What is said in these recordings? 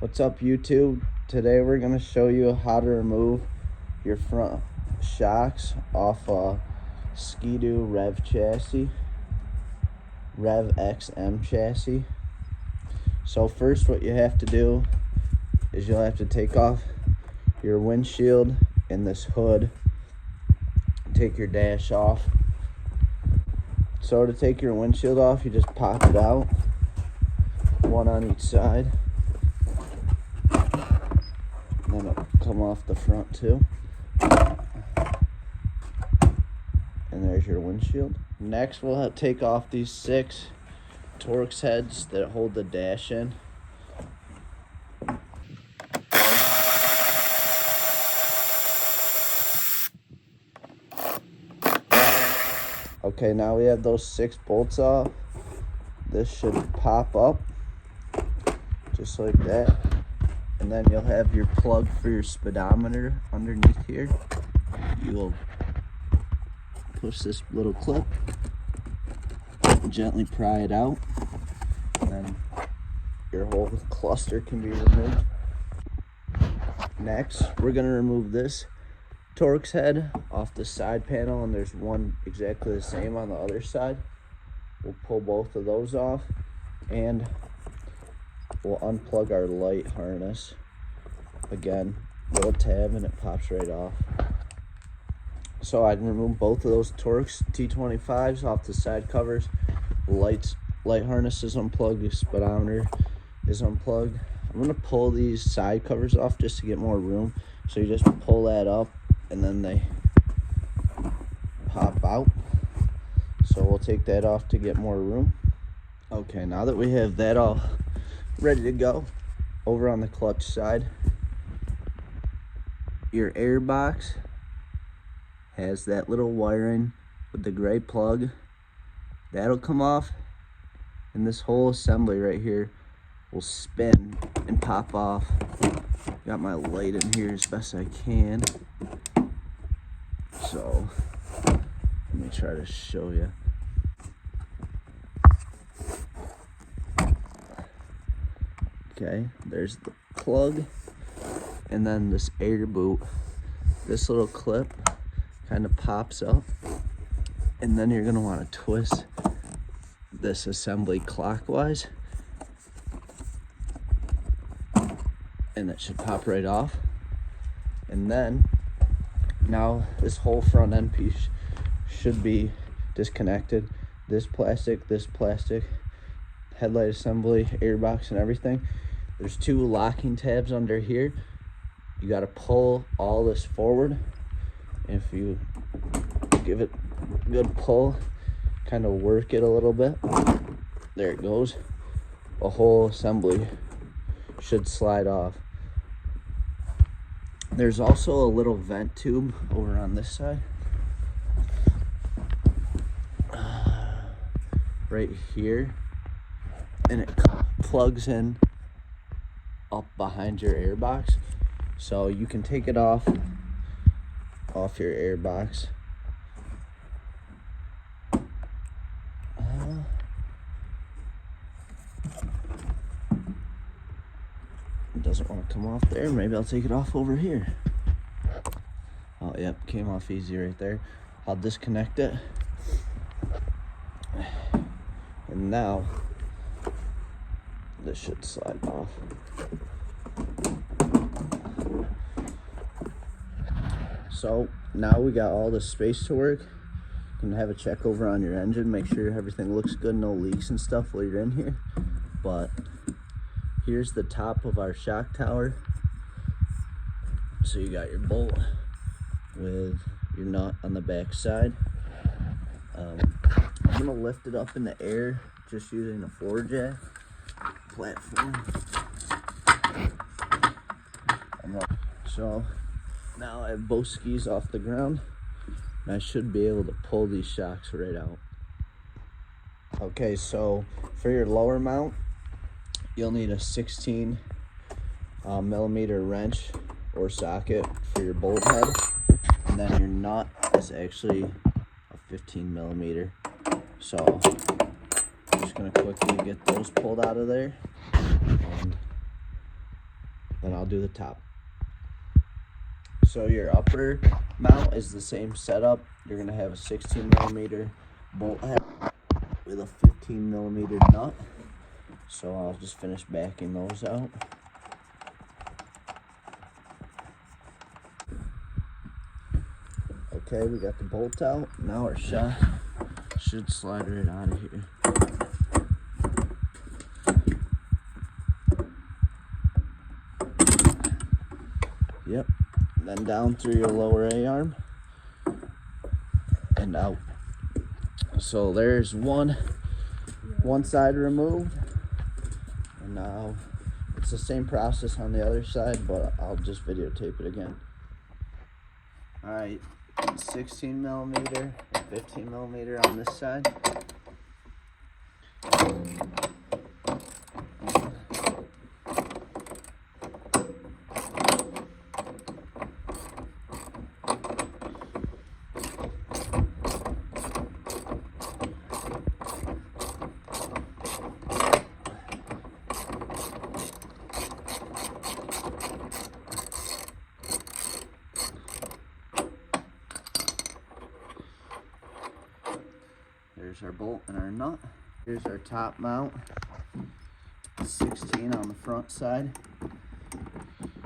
What's up, YouTube? Today we're going to show you how to remove your front shocks off a SKI-DOO REV chassis, REV XM chassis. So first what you have to do is you'll have to take off your windshield and this hood. Take your dash off. So to take your windshield off, you just pop it out, one on each side. And then it'll come off the front too. And there's your windshield. Next, we'll take off these 6 Torx heads that hold the dash in. Okay, now we have those 6 bolts off. This should pop up just like that. And then you'll have your plug for your speedometer underneath here. You will push this little clip, gently pry it out, and then your whole cluster can be removed. Next, we're going to remove this Torx head off the side panel, and there's one exactly the same on the other side. We'll pull both of those off, and we'll unplug our light harness. Again, little tab and it pops right off. So I'd remove both of those Torx T25s off the side covers. Light harness is unplugged, the speedometer is unplugged. I'm gonna pull these side covers off just to get more room. So you just pull that up and then they pop out. So we'll take that off to get more room. Okay, now that we have that all ready to go, over on the clutch side, your air box has that little wiring with the gray plug. That'll come off, and this whole assembly right here will spin and pop off. Got my light in here as best I can. So let me try to show you. Okay, there's the plug, and then this air boot. This little clip kind of pops up, and then you're gonna want to twist this assembly clockwise, and it should pop right off. And then now this whole front end piece should be disconnected. This plastic, headlight assembly, airbox, and everything. There's 2 locking tabs under here. You got to pull all this forward. If you give it a good pull, kind of work it a little bit, there it goes. The whole assembly should slide off. There's also a little vent tube over on this side. Right here. And it plugs in up behind your airbox, so you can take it off your airbox. It doesn't want to come off there. Maybe I'll take it off over here. Oh, yep, came off easy right there. I'll disconnect it, and now this should slide off. So now we got all the space to work. You can have a check over on your engine, make sure everything looks good, no leaks and stuff while you're in here. But here's the top of our shock tower. So you got your bolt with your nut on the back side. I'm gonna lift it up in the air just using a floor jack platform. So now I have both skis off the ground, and I should be able to pull these shocks right out. Okay, so for your lower mount, you'll need a 16 millimeter wrench or socket for your bolt head, and then your nut is actually a 15 millimeter. So I'm just gonna quickly get those pulled out of there, and I'll do the top. So your upper mount is the same setup. You're gonna have a 16mm bolt head with a 15mm nut. So I'll just finish backing those out. Okay, we got the bolt out. Now our shot should slide right out of here. Yep, then down through your lower A-arm and out. So there's one side removed, and now it's the same process on the other side, but I'll just videotape it again. All right, 16mm, 15mm on this side. There's our bolt and our nut. Here's our top mount. 16 on the front side.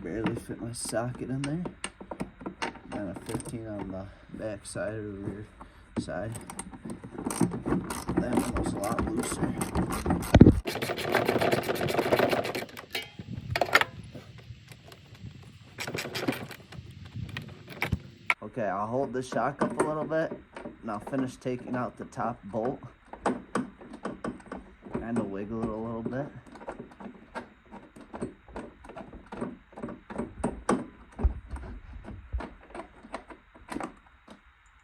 Barely fit my socket in there. And a 15 on the back side or the rear side. That one was a lot looser. Okay, I'll hold the shock up a little bit. And I'll finish taking out the top bolt. Kind of wiggle it a little bit.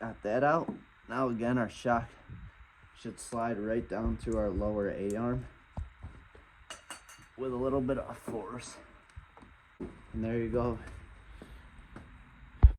Got that out. Now again, our shock should slide right down through our lower A-arm with a little bit of force. And there you go.